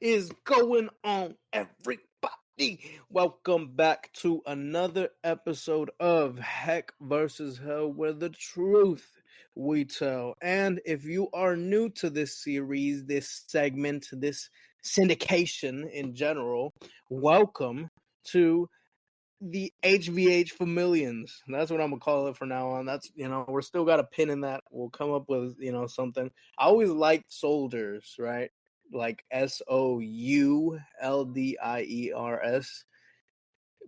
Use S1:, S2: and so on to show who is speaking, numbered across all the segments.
S1: is going on, everybody? Welcome back to another episode of Heck versus Hell, where the truth we tell. And if you are new to this series, this segment, this syndication in general, welcome to the HVH for millions. That's what I'm gonna call it for now on. That's, we're still got a pin in that. We'll come up with, something. I always liked soldiers, right? Like SOULDIERS,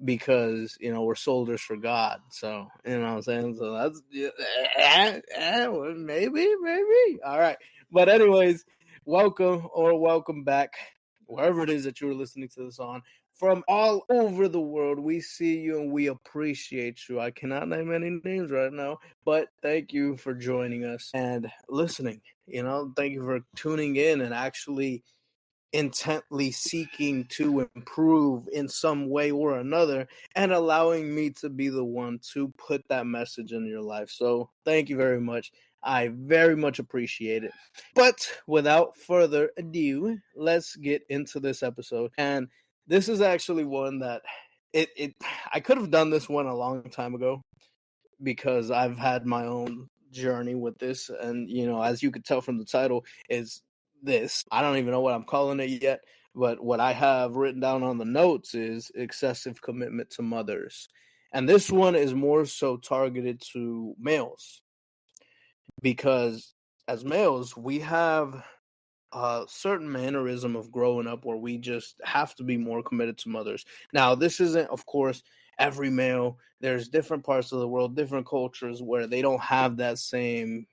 S1: because we're soldiers for God. So you know what I'm saying. So that's maybe. All right, but anyways, welcome back, wherever it is that you're listening to this on. From all over the world, we see you and we appreciate you. I cannot name any names right now, but thank you for joining us and listening. Thank you for tuning in and actually intently seeking to improve in some way or another, and allowing me to be the one to put that message in your life. So thank you very much. I very much appreciate it. But without further ado, let's get into this episode. And this is actually one that I could have done this one a long time ago, because I've had my own journey with this. And, as you could tell from the title, is this. I don't even know what I'm calling it yet, but what I have written down on the notes is excessive commitment to mothers. And this one is more so targeted to males, because as males, we have a certain mannerism of growing up where we just have to be more committed to mothers. Now, this isn't, of course, every male. There's different parts of the world, different cultures where they don't have that same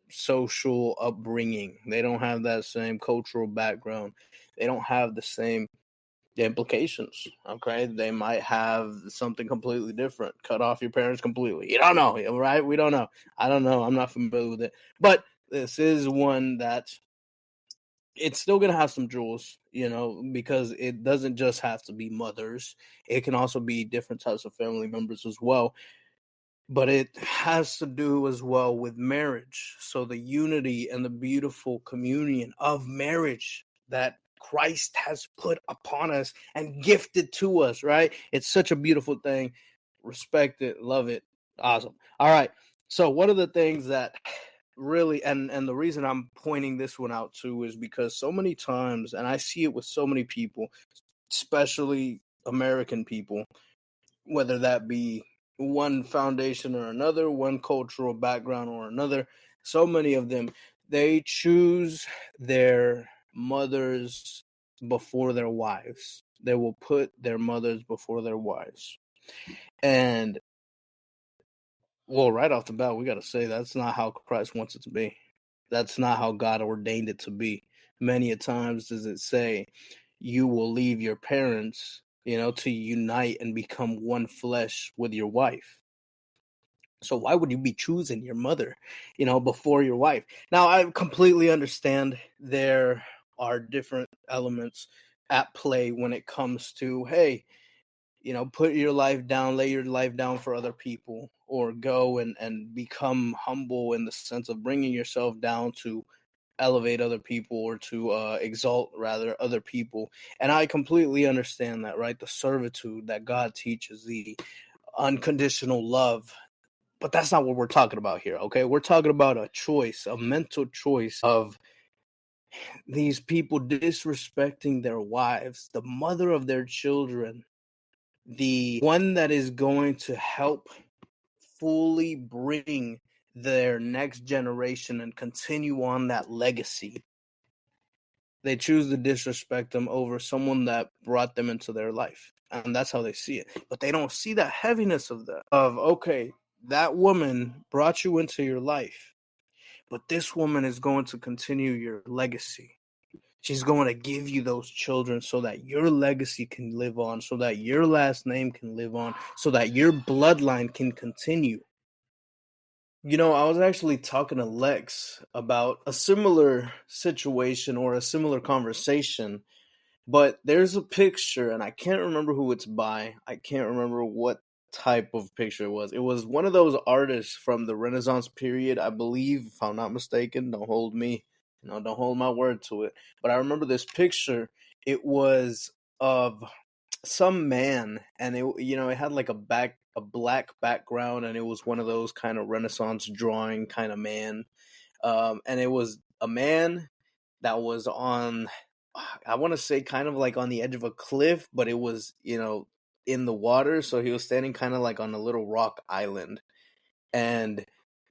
S1: social upbringing. They don't have that same cultural background. They don't have the same implications. Okay, they might have something completely different. Cut off your parents completely. You don't know, right? We don't know. I don't know. I'm not familiar with it, but this is one that it's still going to have some jewels, because it doesn't just have to be mothers. It can also be different types of family members as well. But it has to do as well with marriage. So the unity and the beautiful communion of marriage that Christ has put upon us and gifted to us, right? It's such a beautiful thing. Respect it, love it. Awesome. All right. So one of the things that really, and the reason I'm pointing this one out too, is because so many times, and I see it with so many people, especially American people, whether that be one foundation or another, one cultural background or another, so many of them, they choose their mothers before their wives. They will put their mothers before their wives. And, well, right off the bat, we got to say that's not how Christ wants it to be. That's not how God ordained it to be. Many a times does it say, you will leave your parents, to unite and become one flesh with your wife. So why would you be choosing your mother, before your wife? Now, I completely understand there are different elements at play when it comes to, hey, put your life down, lay your life down for other people, or go and become humble in the sense of bringing yourself down to elevate other people, or to exalt, rather, other people. And I completely understand that, right? The servitude that God teaches, the unconditional love. But that's not what we're talking about here, okay? We're talking about a choice, a mental choice of these people disrespecting their wives, the mother of their children, the one that is going to help fully bring their next generation and continue on that legacy. They choose to disrespect them over someone that brought them into their life. And that's how they see it. But they don't see the heaviness of that. Of, okay, that woman brought you into your life, but this woman is going to continue your legacy. She's going to give you those children so that your legacy can live on, so that your last name can live on, so that your bloodline can continue. I was actually talking to Lex about a similar situation or a similar conversation, but there's a picture, and I can't remember who it's by. I can't remember what type of picture it was. It was one of those artists from the Renaissance period, I believe, if I'm not mistaken. Don't hold me don't hold my word to it. But I remember this picture. It was of some man, and it had like a black background, and it was one of those kind of Renaissance drawing kind of man. And it was a man that was on, I want to say, kind of like on the edge of a cliff, but it was, in the water. So he was standing kind of like on a little rock island. And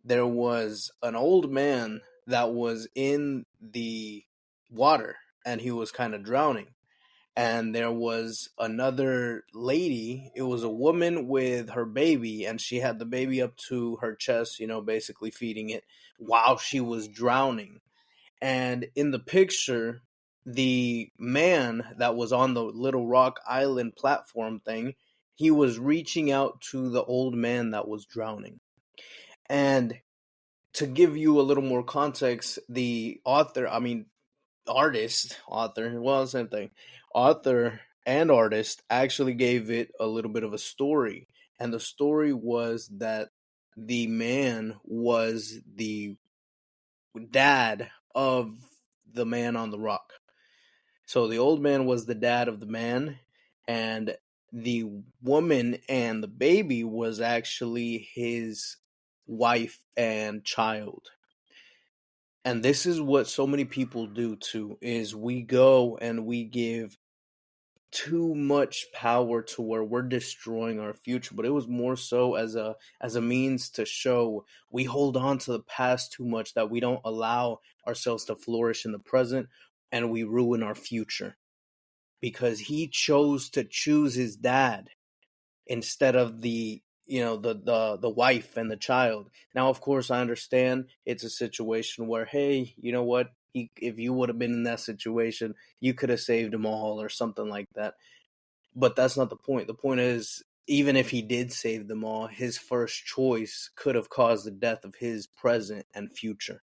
S1: there was an old man that was in the water, and he was kind of drowning. And there was another lady. It was a woman with her baby, and she had the baby up to her chest, basically feeding it while she was drowning. And in the picture, the man that was on the little rock island platform thing, he was reaching out to the old man that was drowning. And to give you a little more context, the author, well, same thing, author and artist actually gave it a little bit of a story. And the story was that the man was the dad of the man on the rock. So the old man was the dad of the man, and the woman and the baby was actually his wife and child. And this is what so many people do too, is we go and we give too much power to where we're destroying our future. But it was more so as a means to show we hold on to the past too much, that we don't allow ourselves to flourish in the present, and we ruin our future because he chose to choose his dad instead of the wife and the child. Now, of course, I understand it's a situation where, hey, you know what? If you would have been in that situation, you could have saved them all or something like that. But that's not the point. The point is, even if he did save them all, his first choice could have caused the death of his present and future.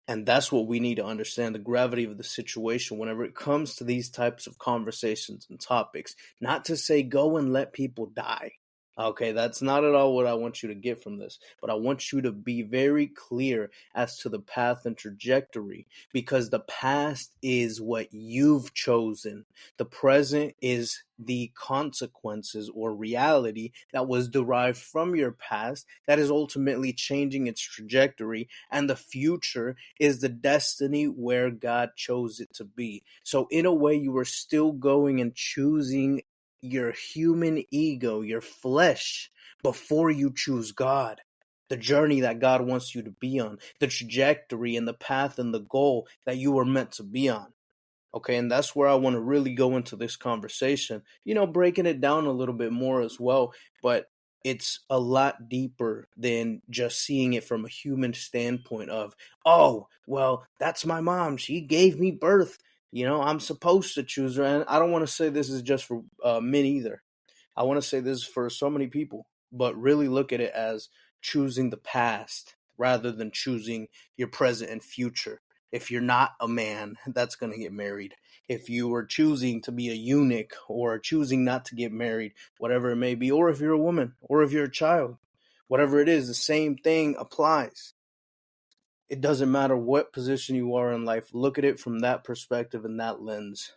S1: And that's what we need to understand, the gravity of the situation whenever it comes to these types of conversations and topics. Not to say go and let people die. Okay, that's not at all what I want you to get from this. But I want you to be very clear as to the path and trajectory, because the past is what you've chosen. The present is the consequences or reality that was derived from your past that is ultimately changing its trajectory. And the future is the destiny where God chose it to be. So in a way, you are still going and choosing your human ego, your flesh, before you choose God. The journey that God wants you to be on, the trajectory and the path and the goal that you were meant to be on. Okay, and that's where I want to really go into this conversation, breaking it down a little bit more as well. But it's a lot deeper than just seeing it from a human standpoint of, oh, well, that's my mom. She gave me birth. I'm supposed to choose her. And I don't want to say this is just for men either. I want to say this is for so many people, but really look at it as choosing the past rather than choosing your present and future. If you're not a man that's going to get married, if you are choosing to be a eunuch or choosing not to get married, whatever it may be, or if you're a woman or if you're a child, whatever it is, the same thing applies. It doesn't matter what position you are in life. Look at it from that perspective and that lens.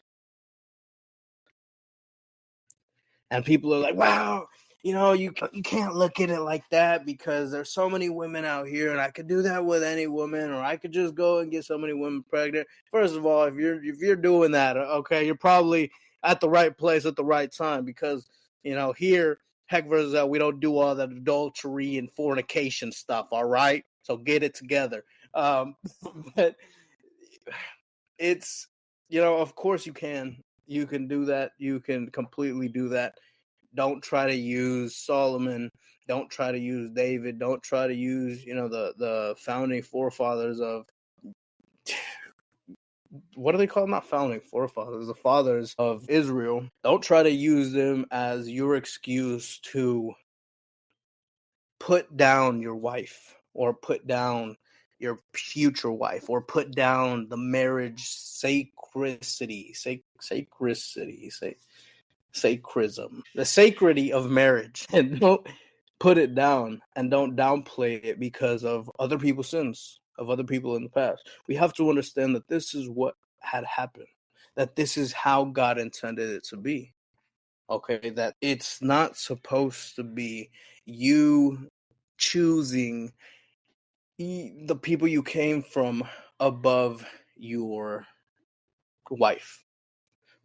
S1: And people are like, wow, you can't look at it like that because there's so many women out here, and I could do that with any woman, or I could just go and get so many women pregnant. First of all, if you're doing that, okay, you're probably at the right place at the right time, because here, heck versus that, we don't do all that adultery and fornication stuff. All right, so get it together. But it's of course you can do that. You can completely do that. Don't try to use Solomon. Don't try to use David. Don't try to use the founding forefathers of, what do they call them? Not founding forefathers, the fathers of Israel. Don't try to use them as your excuse to put down your wife, or put down your future wife, or put down the marriage sacrism, the sacredity of marriage, and don't put it down and don't downplay it because of other people's sins. of other people in the past. We have to understand that this is what had happened, that this is how God intended it to be. Okay, that it's not supposed to be you choosing the people you came from above your wife.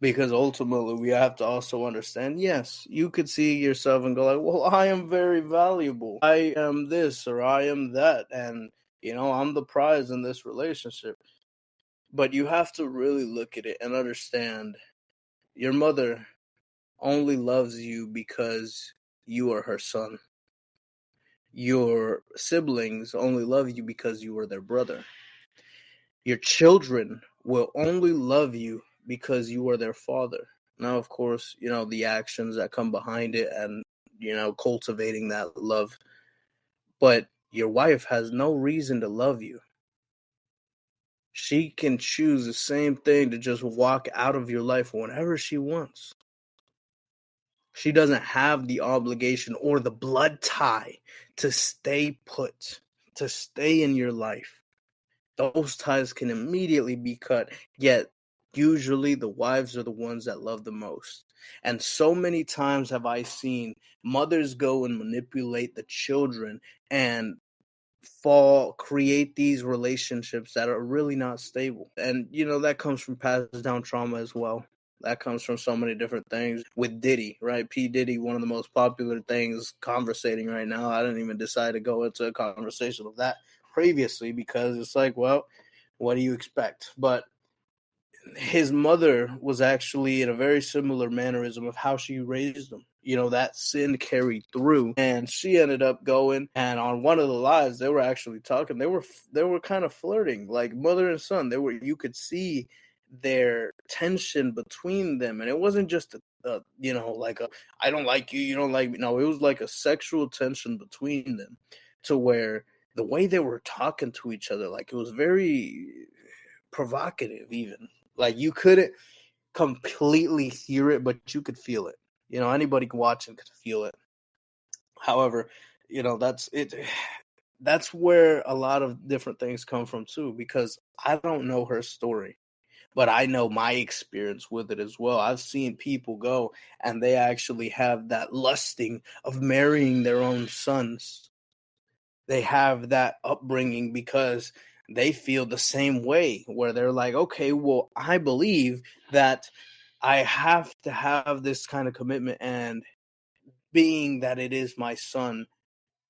S1: Because ultimately, we have to also understand, yes, you could see yourself and go like, well, I am very valuable. I am this or I am that. And, I'm the prize in this relationship. But you have to really look at it and understand your mother only loves you because you are her son. Your siblings only love you because you are their brother. Your children will only love you because you are their father. Now, of course, the actions that come behind it and, cultivating that love. But your wife has no reason to love you. She can choose the same thing to just walk out of your life whenever she wants. She doesn't have the obligation or the blood tie to stay put, to stay in your life. Those ties can immediately be cut, yet usually the wives are the ones that love the most. And so many times have I seen mothers go and manipulate the children and create these relationships that are really not stable. And that comes from passed down trauma as well. That comes from so many different things. With Diddy, right? P. Diddy, one of the most popular things conversating right now. I didn't even decide to go into a conversation of that previously because it's like, well, what do you expect? But his mother was actually in a very similar mannerism of how she raised him. That sin carried through, and she ended up going. And on one of the lives, they were actually talking. They were kind of flirting, like mother and son. You could see their tension between them, and it wasn't just like a I don't like you, you don't like me. No, it was like a sexual tension between them, to where the way they were talking to each other, like it was very provocative, even. Like you couldn't completely hear it, but you could feel it. Anybody watching could feel it. However, that's it. That's where a lot of different things come from too, because I don't know her story, but I know my experience with it as well. I've seen people go and they actually have that lusting of marrying their own sons. They have that upbringing because they feel the same way, where they're like, okay, well, I believe that I have to have this kind of commitment, and being that it is my son,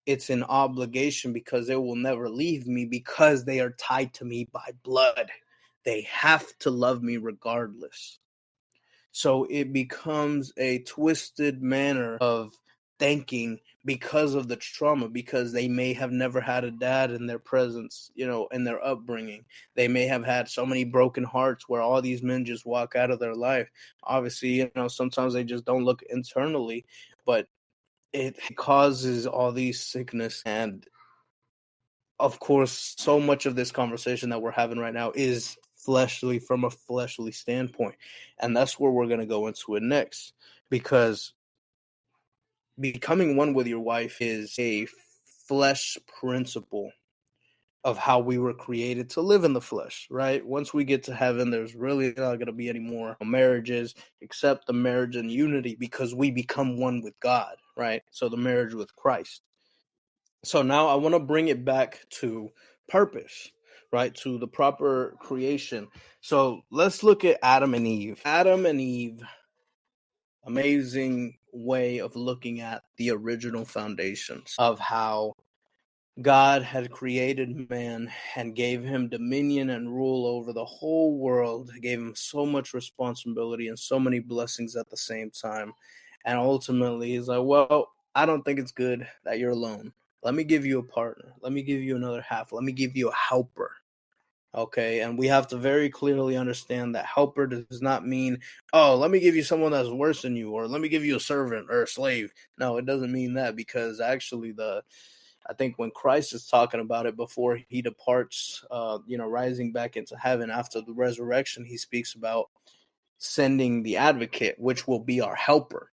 S1: it's an obligation because they will never leave me because they are tied to me by blood. They have to love me regardless. So it becomes a twisted manner of thinking because of the trauma, because they may have never had a dad in their presence, in their upbringing. They may have had so many broken hearts where all these men just walk out of their life. Obviously, sometimes they just don't look internally, but it causes all these sickness. And of course, so much of this conversation that we're having right now is fleshly, from a fleshly standpoint. And that's where we're going to go into it next, because becoming one with your wife is a flesh principle of how we were created to live in the flesh, right? Once we get to heaven, there's really not going to be any more marriages except the marriage in unity, because we become one with God, right? So the marriage with Christ. So now I want to bring it back to purpose, right? To the proper creation. So let's look at Adam and Eve. Adam and Eve, amazing way of looking at the original foundations of how God had created man and gave him dominion and rule over the whole world, gave him so much responsibility and so many blessings at the same time. And ultimately, he's like, well, I don't think it's good that you're alone. Let me give you a partner. Let me give you another half. Let me give you a helper. Okay, and we have to very clearly understand that helper does not mean, oh, let me give you someone that's worse than you, or let me give you a servant or a slave. No, it doesn't mean that, because actually I think when Christ is talking about it before he departs, rising back into heaven after the resurrection, he speaks about sending the advocate, which will be our helper.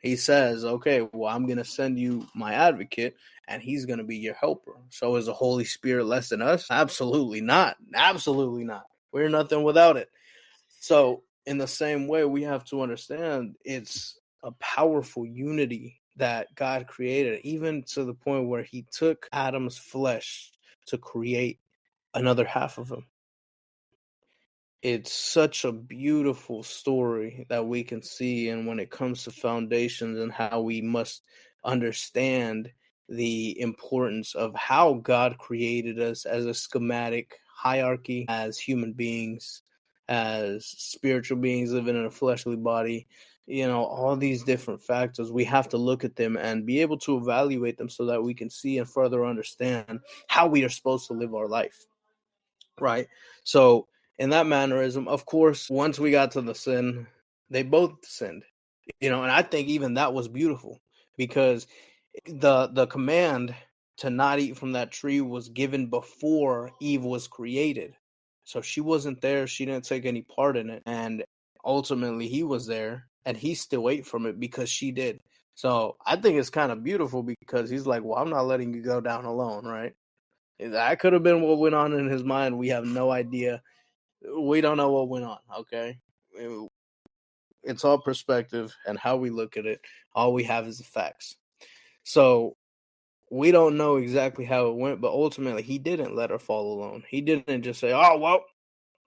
S1: He says, okay, well, I'm going to send you my advocate, and he's going to be your helper. So is the Holy Spirit less than us? Absolutely not. Absolutely not. We're nothing without it. So in the same way, we have to understand it's a powerful unity that God created, even to the point where he took Adam's flesh to create another half of him. It's such a beautiful story that we can see, and when it comes to foundations and how we must understand the importance of how God created us as a schematic hierarchy, as human beings, as spiritual beings living in a fleshly body, all these different factors, we have to look at them and be able to evaluate them so that we can see and further understand how we are supposed to live our life. Right. So in that mannerism, of course, once we got to the sin, they both sinned. And I think even that was beautiful, because the command to not eat from that tree was given before Eve was created. So she wasn't there, she didn't take any part in it, and ultimately he was there and he still ate from it because she did. So I think it's kind of beautiful, because he's like, well, I'm not letting you go down alone, right? That could have been what went on in his mind. We have no idea. We don't know what went on, okay? It's all perspective and how we look at it. All we have is the facts. So we don't know exactly how it went, but ultimately he didn't let her fall alone. He didn't just say, oh, well,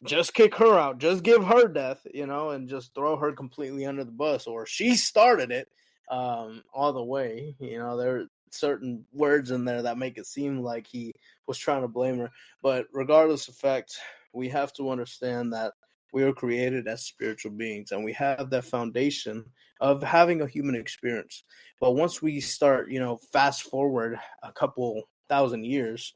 S1: just kick her out, just give her death, and just throw her completely under the bus, or she started it all the way. There are certain words in there that make it seem like he was trying to blame her. But regardless of fact, we have to understand that we were created as spiritual beings, and we have that foundation of having a human experience. But once we start, fast forward a couple thousand years,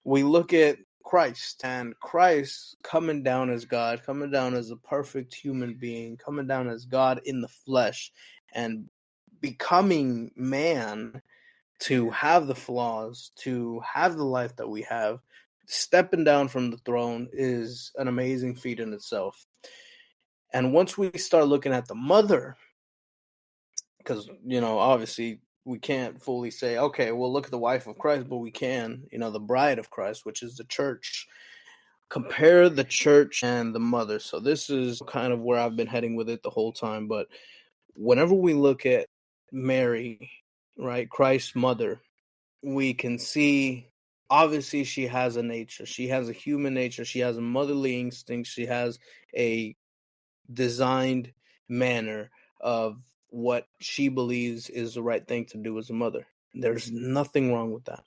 S1: we look at Christ, and Christ coming down as God, coming down as a perfect human being, coming down as God in the flesh, and becoming man to have the flaws, to have the life that we have. Stepping down from the throne is an amazing feat in itself. And once we start looking at the mother, because, obviously we can't fully say, okay, well, look at the wife of Christ, but we can, the bride of Christ, which is the church. Compare the church and the mother. So this is kind of where I've been heading with it the whole time. But whenever we look at Mary, right, Christ's mother, we can see, obviously she has a nature. She has a human nature. She has a motherly instinct. She has a designed manner of what she believes is the right thing to do as a mother. There's nothing wrong with that.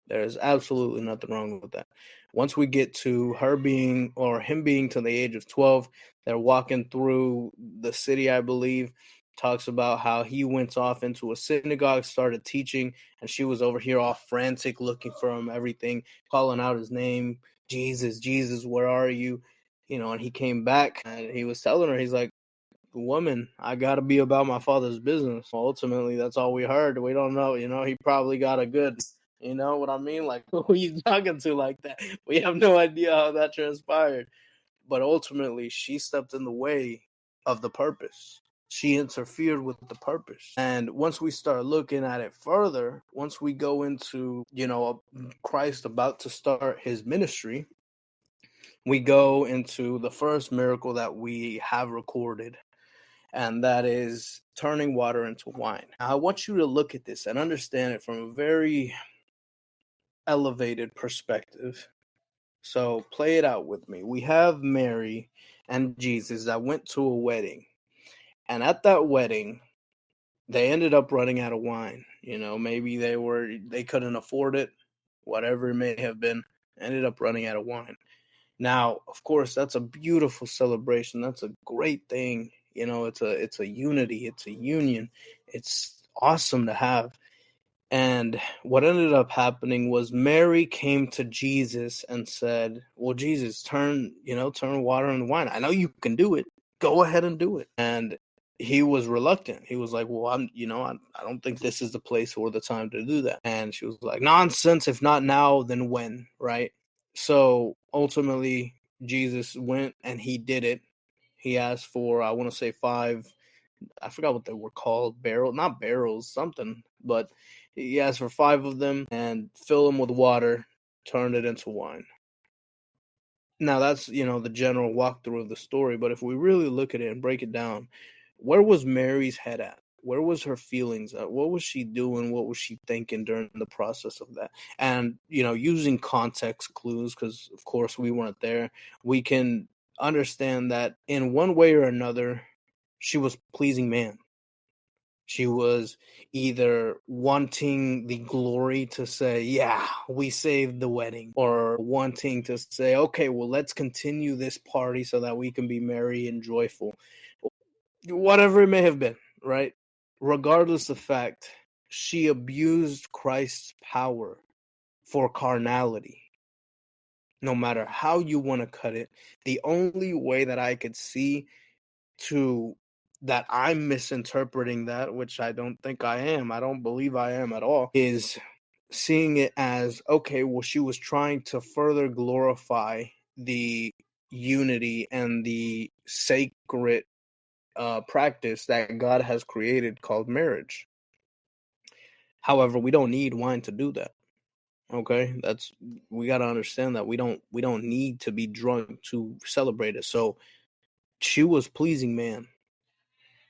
S1: There is absolutely nothing wrong with that. Once we get to her being, or him being, to the age of 12, they're walking through the city, I believe. Talks about how he went off into a synagogue, started teaching, and she was over here all frantic, looking for him, everything, calling out his name, Jesus, Jesus, where are you? And he came back and he was telling her, he's like, woman, I got to be about my father's business. Well, ultimately, that's all we heard. We don't know. He probably got a good, you know what I mean? Like, who he's talking to like that. We have no idea how that transpired. But ultimately, she stepped in the way of the purpose. She interfered with the purpose. And once we start looking at it further, once we go into, Christ about to start his ministry, we go into the first miracle that we have recorded, and that is turning water into wine. Now, I want you to look at this and understand it from a very elevated perspective. So play it out with me. We have Mary and Jesus that went to a wedding, and at that wedding, they ended up running out of wine. Maybe they couldn't afford it, whatever it may have been, ended up running out of wine. Now, of course, that's a beautiful celebration. That's a great thing. It's a unity, it's a union. It's awesome to have. And what ended up happening was Mary came to Jesus and said, well, Jesus, turn water into wine. I know you can do it. Go ahead and do it. And he was reluctant. He was like, well, I don't think this is the place or the time to do that. And she was like, nonsense. If not now, then when, right? So ultimately, Jesus went and he did it. He asked for, I want to say, 5 I forgot what they were called, not barrels, something. But he asked for 5 of them and fill them with water, turn it into wine. Now that's, the general walkthrough of the story, but if we really look at it and break it down, where was Mary's head at? Where was her feelings at? What was she doing? What was she thinking during the process of that? And, using context clues, because of course we weren't there, we can understand that in one way or another, she was pleasing man. She was either wanting the glory to say, yeah, we saved the wedding, or wanting to say, okay, well, let's continue this party so that we can be merry and joyful. Whatever it may have been, right? Regardless of fact, she abused Christ's power for carnality. No matter how you want to cut it, the only way that I could see to that I'm misinterpreting that, which I don't think I am, I don't believe I am at all, is seeing it as, okay, well, she was trying to further glorify the unity and the sacred practice that God has created called marriage. However, we don't need wine to do that. Okay, we got to understand that we don't need to be drunk to celebrate it. So she was pleasing man.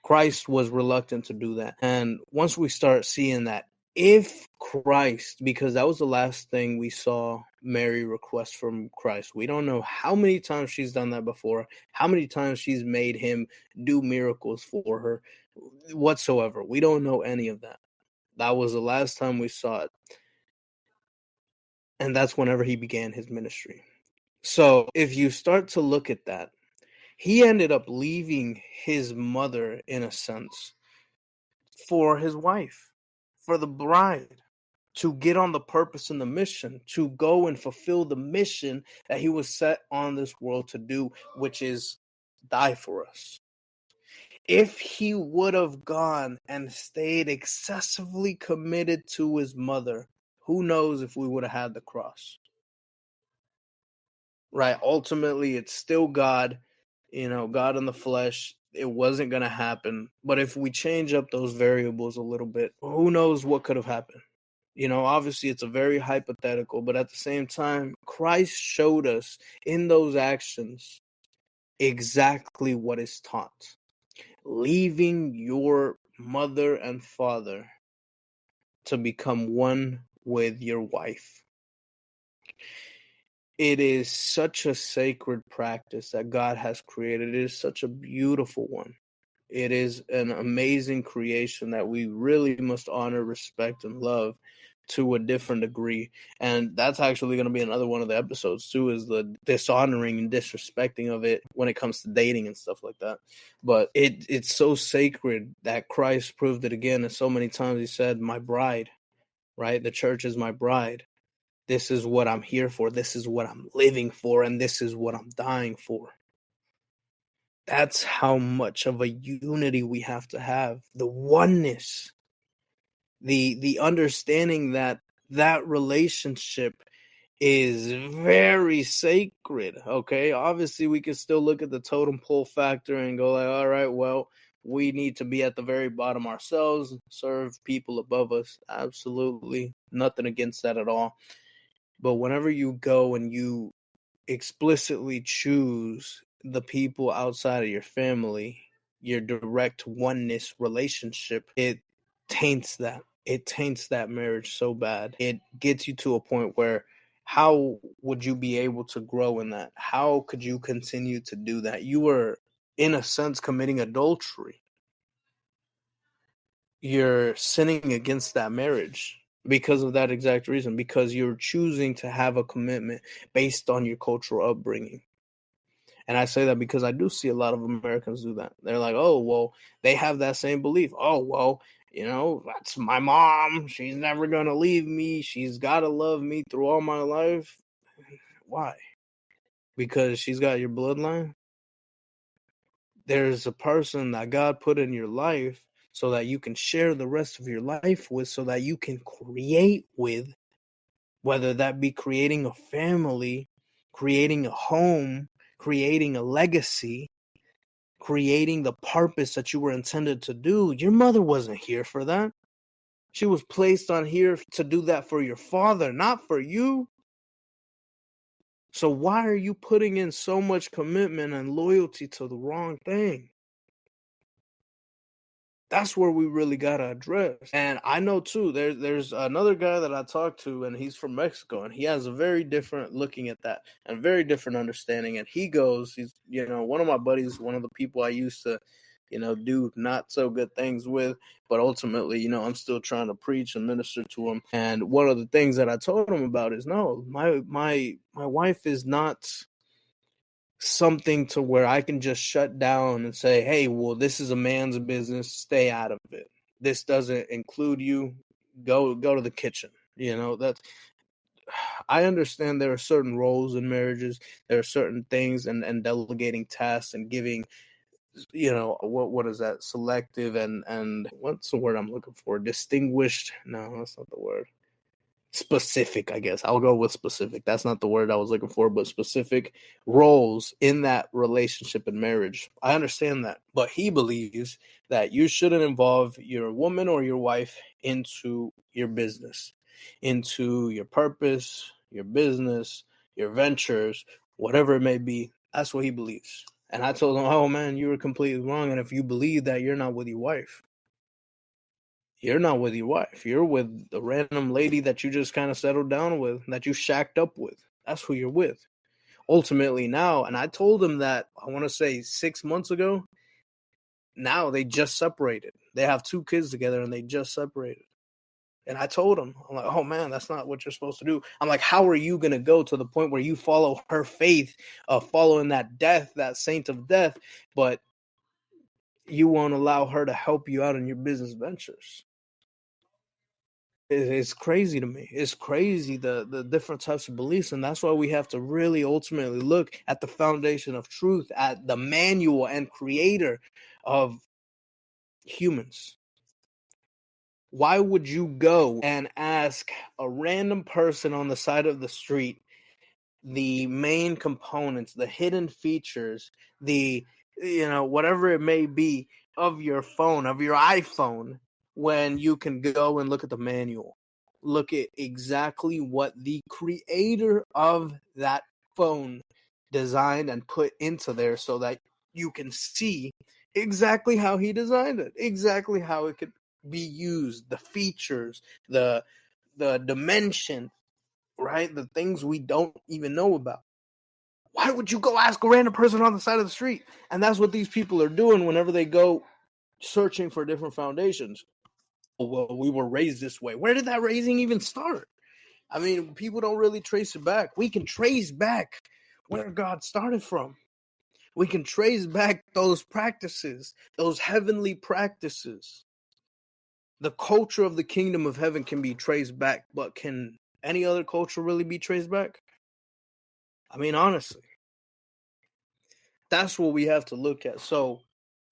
S1: Christ was reluctant to do that. And once we start seeing that, if Christ, because that was the last thing we saw Mary request from Christ, we don't know how many times she's done that before, how many times she's made him do miracles for her whatsoever. We don't know any of that. That was the last time we saw it. And that's whenever he began his ministry. So if you start to look at that, he ended up leaving his mother, in a sense, for his wife, for the bride, to get on the purpose and the mission, to go and fulfill the mission that he was set on this world to do, which is die for us. If he would have gone and stayed excessively committed to his mother, who knows if we would have had the cross? Right? Ultimately, it's still God, God in the flesh. It wasn't going to happen. But if we change up those variables a little bit, who knows what could have happened? Obviously it's a very hypothetical, but at the same time, Christ showed us in those actions exactly what is taught. Leaving your mother and father to become one with your wife. It is such a sacred practice that God has created. It is such a beautiful one. It is an amazing creation that we really must honor, respect, and love to a different degree. And that's actually going to be another one of the episodes too, is the dishonoring and disrespecting of it when it comes to dating and stuff like that. But it's so sacred that Christ proved it again. And so many times he said, my bride, right? The church is my bride. This is what I'm here for. This is what I'm living for. And this is what I'm dying for. That's how much of a unity we have to have. The oneness, the understanding that relationship is very sacred. Okay, obviously we can still look at the totem pole factor and go like, all right, well, we need to be at the very bottom ourselves, serve people above us. Absolutely nothing against that at all. But whenever you go and you explicitly choose the people outside of your family, your direct oneness relationship, it taints that. It taints that marriage so bad. It gets you to a point where how would you be able to grow in that? How could you continue to do that? You were, in a sense, committing adultery. You're sinning against that marriage because of that exact reason, because you're choosing to have a commitment based on your cultural upbringing. And I say that because I do see a lot of Americans do that. They're like, oh, well, they have that same belief. Oh, well, that's my mom. She's never going to leave me. She's got to love me through all my life. Why? Because she's got your bloodline? There's a person that God put in your life so that you can share the rest of your life with, so that you can create with, whether that be creating a family, creating a home, creating a legacy, creating the purpose that you were intended to do. Your mother wasn't here for that. She was placed on here to do that for your father, not for you. So why are you putting in so much commitment and loyalty to the wrong thing? That's where we really gotta address. And I know too, there's another guy that I talked to, and he's from Mexico, and he has a very different looking at that and very different understanding. And he goes, he's one of my buddies, one of the people I used to, do not so good things with, but ultimately, I'm still trying to preach and minister to him. And one of the things that I told him about is no, my wife is not something to where I can just shut down and say, hey, well, this is a man's business, stay out of it. This doesn't include you. Go to the kitchen. That's I understand there are certain roles in marriages, there are certain things and delegating tasks and giving, what is that? Selective and what's the word I'm looking for? Distinguished. No, that's not the word. Specific, I guess. I'll go with specific. That's not the word I was looking for, but specific roles in that relationship and marriage. I understand that. But he believes that you shouldn't involve your woman or your wife into your business, into your purpose, your business, your ventures, whatever it may be. That's what he believes. And I told him, oh man, you were completely wrong. And if you believe that, you're not with your wife. You're not with your wife. You're with the random lady that you just kind of settled down with, that you shacked up with. That's who you're with. Ultimately now, and I told him that, I want to say 6 months ago, now they just separated. They have 2 kids together and they just separated. And I told him, I'm like, oh man, that's not what you're supposed to do. I'm like, how are you going to go to the point where you follow her faith of following that death, that saint of death, but you won't allow her to help you out in your business ventures? It's crazy to me. It's crazy the different types of beliefs, and that's why we have to really ultimately look at the foundation of truth, at the manual and creator of humans. Why would you go and ask a random person on the side of the street the main components, the hidden features, the whatever it may be of your phone, of your iPhone, when you can go and look at the manual, look at exactly what the creator of that phone designed and put into there, so that you can see exactly how he designed it, exactly how it could be used, the features, the dimension, right? The things we don't even know about. Why would you go ask a random person on the side of the street? And that's what these people are doing whenever they go searching for different foundations. Oh, well, we were raised this way. Where did that raising even start? I mean, people don't really trace it back. We can trace back where God started from. We can trace back those practices, those heavenly practices. The culture of the kingdom of heaven can be traced back, but can any other culture really be traced back? I mean, honestly, that's what we have to look at. So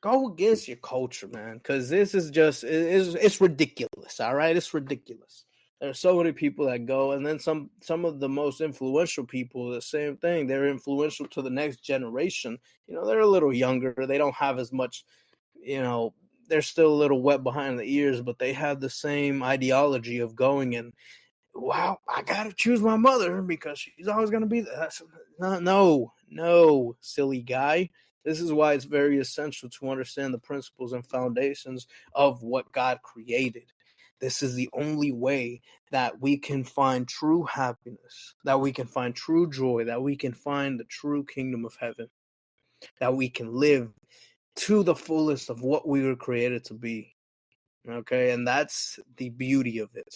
S1: go against your culture, man, because this is just it's ridiculous. All right, it's ridiculous. There's so many people that go, and then some of the most influential people, the same thing. They're influential to the next generation. They're a little younger. They don't have as much, they're still a little wet behind the ears, but they have the same ideology of going and, wow, I gotta choose my mother because she's always gonna be there. No, silly guy. This is why it's very essential to understand the principles and foundations of what God created. This is the only way that we can find true happiness, that we can find true joy, that we can find the true kingdom of heaven, that we can live to the fullest of what we were created to be. Okay, and that's the beauty of it.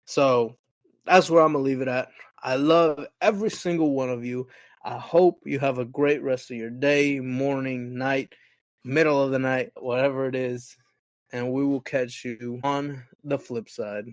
S1: So that's where I'm going to leave it at. I love every single one of you. I hope you have a great rest of your day, morning, night, middle of the night, whatever it is. And we will catch you on the flip side.